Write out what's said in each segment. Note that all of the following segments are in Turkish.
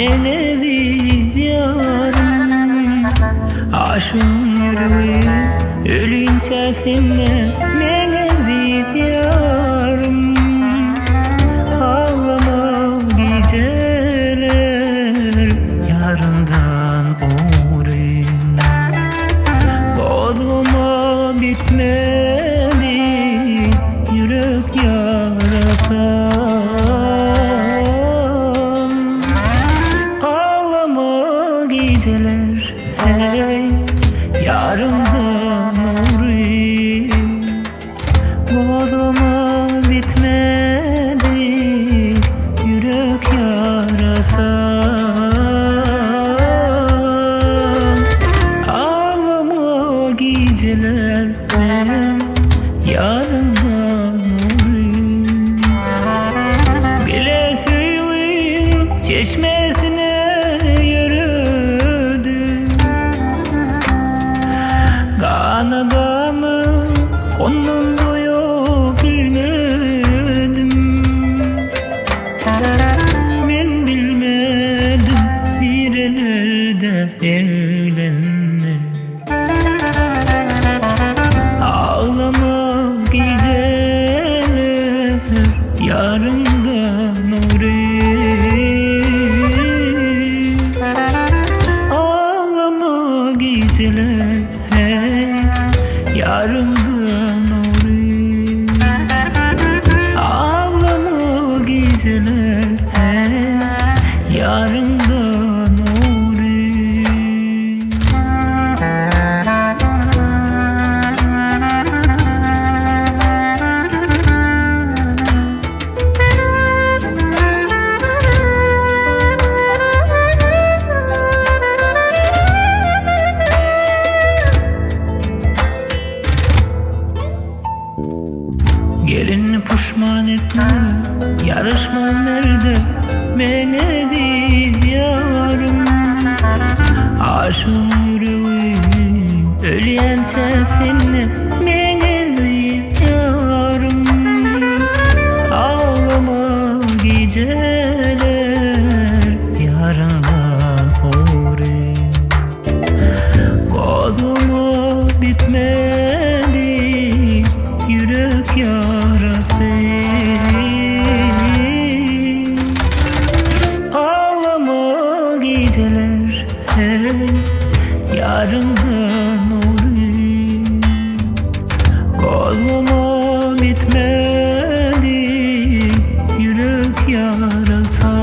mene diyarım. Aşığın yüreği ölünce seninle mene diyarım. Ağlama geceler yarından uğrayın. Bodruma bitmedi yürek yarası. Ağlama geceler hey yarından uğrayın. Bodruma bitmedi yürek yarası. Ağlama geceler yarından uğrayın. Bile suyun çeşmesine yürüdü. Kana kana onun boyu bilmedim. Ben bilmedim nerelerde eğlenme. Ağlama geceler yarından uğrayın. Ağlama geceler hey yarından uğrayın. Ağlama geceler hey yarından uğrayın. Gelin pişman etme, yarışma nerede mene diyarım. Aşığın yüreği ölüyen seninle mene diyarım. Ağlama geceler yarından uğrayın. Gözüme bitmedi yürek yarası. Ağlama geceler hey yarından uğrayın. Gözüme bitmedi yürek yarası.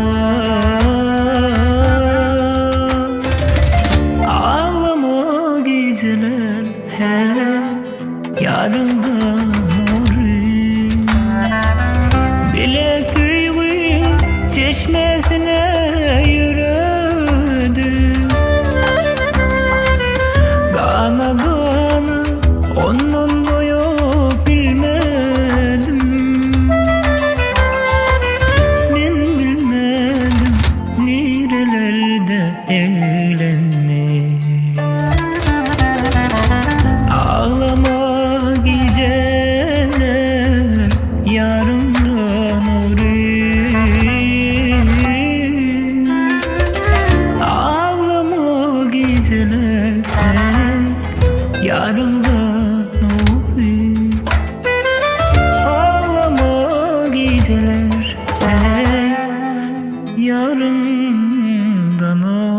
Ağlama geceler hey yarından uğrayın. Bile suyun çeşmesine yürüdü. Kana kana onun boyu bilmedim. Ben bilmedim nerelerde eğlenme. Ağlama geceler yarından uğrayın. Ağlama geceler hey yarından uğrayın. Ağlama geceler hey yarından uğrayın.